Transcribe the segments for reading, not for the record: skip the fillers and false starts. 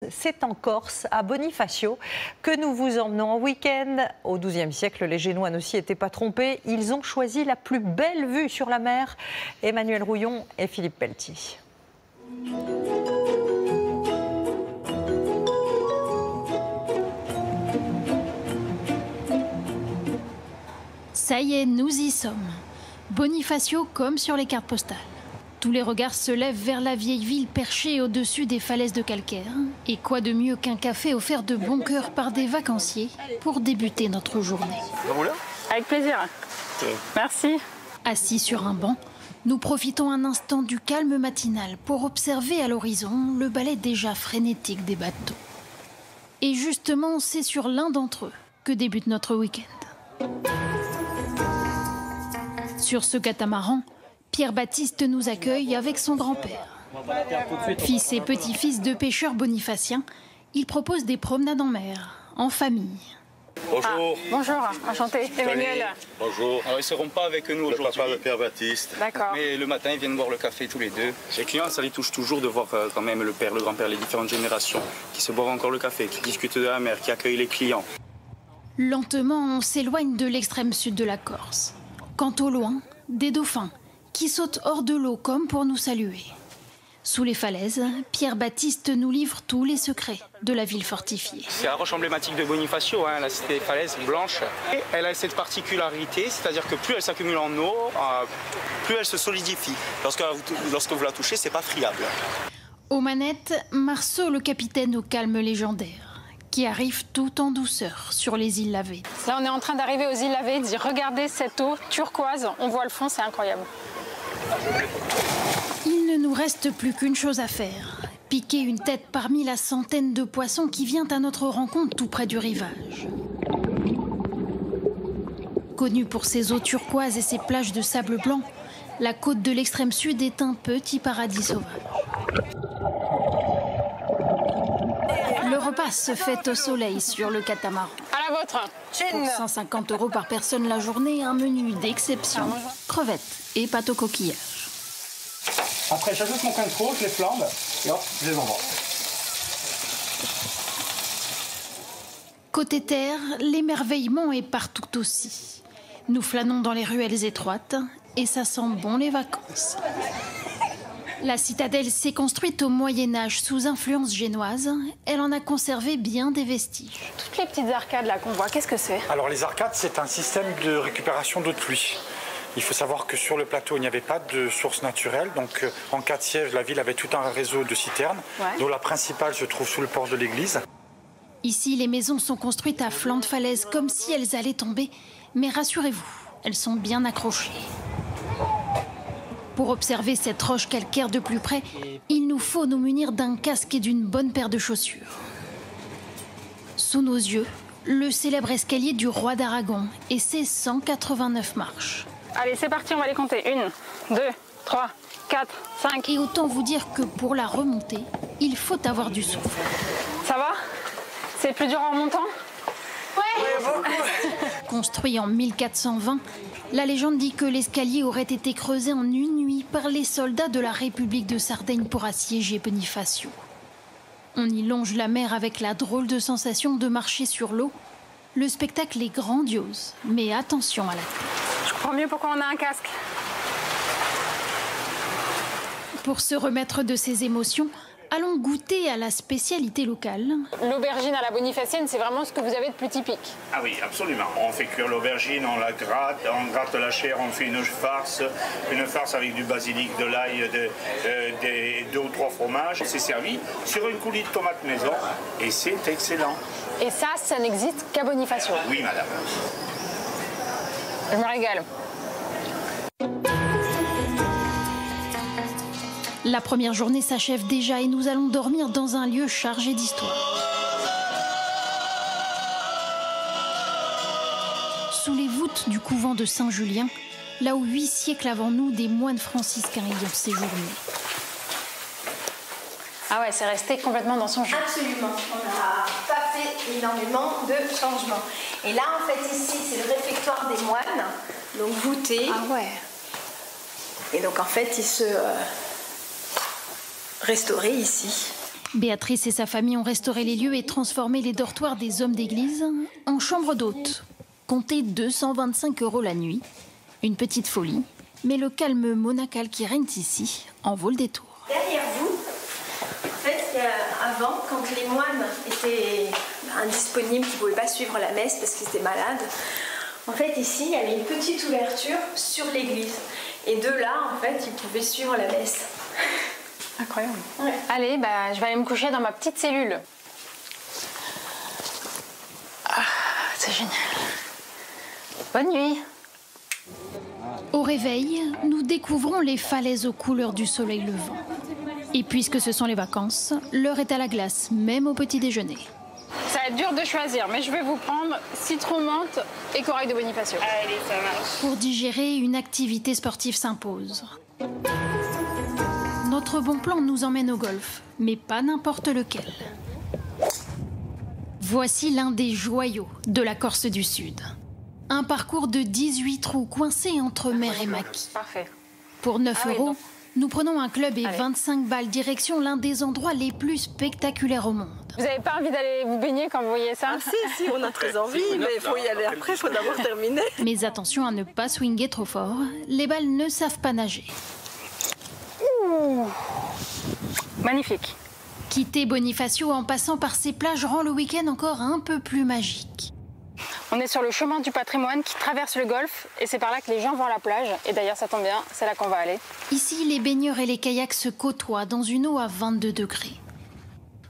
C'est en Corse, à Bonifacio, que nous vous emmenons en week-end. Au XIIe siècle, les Génois ne s'y étaient pas trompés. Ils ont choisi la plus belle vue sur la mer. Emmanuel Rouillon et Philippe Pelletier. Ça y est, nous y sommes. Bonifacio comme sur les cartes postales. Tous les regards se lèvent vers la vieille ville perchée au-dessus des falaises de calcaire. Et quoi de mieux qu'un café offert de bon cœur par des vacanciers pour débuter notre journée. Avec plaisir. Merci. Assis sur un banc, nous profitons un instant du calme matinal pour observer à l'horizon le balai déjà frénétique des bateaux. Et justement, c'est sur l'un d'entre eux que débute notre week-end. Sur ce catamaran, Pierre-Baptiste nous accueille avec son grand-père. Fils et petit-fils de pêcheurs bonifaciens, il propose des promenades en mer, en famille. Bonjour. Bonjour, enchanté. Emmanuel. Bonjour. Alors, ils ne seront pas avec nous aujourd'hui. Le papa de Pierre-Baptiste. D'accord. Mais le matin, ils viennent boire le café tous les deux. Les clients, ça les touche toujours de voir quand même le père, le grand-père, les différentes générations qui se boivent encore le café, qui discutent de la mer, qui accueillent les clients. Lentement, on s'éloigne de l'extrême sud de la Corse. Quant au loin, des dauphins qui sautent hors de l'eau comme pour nous saluer. Sous les falaises, Pierre-Baptiste nous livre tous les secrets de la ville fortifiée. C'est la roche emblématique de Bonifacio, la cité des falaises blanches. Et elle a cette particularité, c'est-à-dire que plus elle s'accumule en eau, plus elle se solidifie. Lorsque vous la touchez, c'est pas friable. Aux manettes, Marceau, le capitaine au calme légendaire, qui arrive tout en douceur sur les îles Lavées. Là, on est en train d'arriver aux îles Lavées. Regardez cette eau turquoise. On voit le fond, c'est incroyable. Il ne nous reste plus qu'une chose à faire. Piquer une tête parmi la centaine de poissons qui vient à notre rencontre tout près du rivage. Connue pour ses eaux turquoises et ses plages de sable blanc, la côte de l'extrême sud est un petit paradis sauvage. Le repas se fait au soleil sur le catamaran. À la vôtre. Pour 150 € par personne la journée, un menu d'exception. Crevettes et pâtes au coquillage. Après, j'ajoute mon cointreau, je les flambe et hop, je les envoie. Côté terre, l'émerveillement est partout aussi. Nous flânons dans les ruelles étroites et ça sent bon les vacances. La citadelle s'est construite au Moyen-Âge sous influence génoise. Elle en a conservé bien des vestiges. Toutes les petites arcades là qu'on voit, qu'est-ce que c'est? Alors les arcades, c'est un système de récupération d'eau de pluie. Il faut savoir que sur le plateau, il n'y avait pas de source naturelle. Donc en cas de siège, la ville avait tout un réseau de citernes, dont la principale se trouve sous le porche de l'église. Ici, les maisons sont construites à flanc de falaise, comme si elles allaient tomber. Mais rassurez-vous, elles sont bien accrochées. Pour observer cette roche calcaire de plus près, il nous faut nous munir d'un casque et d'une bonne paire de chaussures. Sous nos yeux, le célèbre escalier du roi d'Aragon et ses 189 marches. Allez, c'est parti, on va les compter. 1, 2, 3, 4, 5. Et autant vous dire que pour la remonter, il faut avoir du souffle. Ça va? C'est plus dur en remontant? Ouais, beaucoup. Construit en 1420, la légende dit que l'escalier aurait été creusé en une nuit par les soldats de la République de Sardaigne pour assiéger Bonifacio. On y longe la mer avec la drôle de sensation de marcher sur l'eau. Le spectacle est grandiose, mais attention à la tête. Je comprends mieux pourquoi on a un casque. Pour se remettre de ses émotions, allons goûter à la spécialité locale. L'aubergine à la bonifacienne, c'est vraiment ce que vous avez de plus typique. Ah oui, absolument. On fait cuire l'aubergine, on la gratte, on gratte la chair, on fait une farce avec du basilic, de l'ail, 2 ou 3 fromages. C'est servi sur une coulis de tomates maison et c'est excellent. Et ça n'existe qu'à Bonifacio. Oui, madame. Je me régale. La première journée s'achève déjà et nous allons dormir dans un lieu chargé d'histoire. Sous les voûtes du couvent de Saint-Julien, là où 8 siècles avant nous, des moines franciscains y ont séjourné. Ah ouais, c'est resté complètement dans son jeu. Absolument. On n'a pas fait énormément de changements. Et là, en fait, ici, c'est le réfectoire des moines, donc voûté. Ah ouais. Et donc, en fait, il se restaurait ici. Béatrice et sa famille ont restauré les lieux et transformé les dortoirs des hommes d'église en chambres d'hôtes. Comptez 225 € la nuit. Une petite folie, mais le calme monacal qui règne ici en vaut le détour. Derrière vous, en fait, avant, quand les moines étaient indisponibles, qui ne pouvaient pas suivre la messe parce qu'ils étaient malades, en fait, ici, il y avait une petite ouverture sur l'église. Et de là, en fait, ils pouvaient suivre la messe. Incroyable. Ouais. Allez, je vais aller me coucher dans ma petite cellule. Ah, c'est génial. Bonne nuit. Au réveil, nous découvrons les falaises aux couleurs du soleil levant. Et puisque ce sont les vacances, l'heure est à la glace, même au petit déjeuner. Ça va être dur de choisir, mais je vais vous prendre citron menthe et corail de Bonifacio. Allez, ça marche. Pour digérer, une activité sportive s'impose. Notre bon plan nous emmène au golf, mais pas n'importe lequel. Voici l'un des joyaux de la Corse du Sud. Un parcours de 18 trous coincés entre mer et maquis. Parfait. Pour 9 Ah oui, €, bon. nous prenons un club et Allez. 25 balles direction l'un des endroits les plus spectaculaires au monde. Vous n'avez pas envie d'aller vous baigner quand vous voyez ça? Si, on a très envie, mais il faut y aller après, il faut d'abord terminer. Mais attention à ne pas swinger trop fort, les balles ne savent pas nager. Ouh. Magnifique. Quitter Bonifacio en passant par ces plages rend le week-end encore un peu plus magique. On est sur le chemin du patrimoine qui traverse le golfe et c'est par là que les gens vont à la plage. Et d'ailleurs, ça tombe bien, c'est là qu'on va aller. Ici, les baigneurs et les kayaks se côtoient dans une eau à 22 degrés.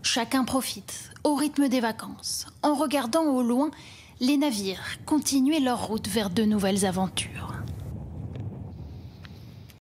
Chacun profite, au rythme des vacances, en regardant au loin les navires continuer leur route vers de nouvelles aventures.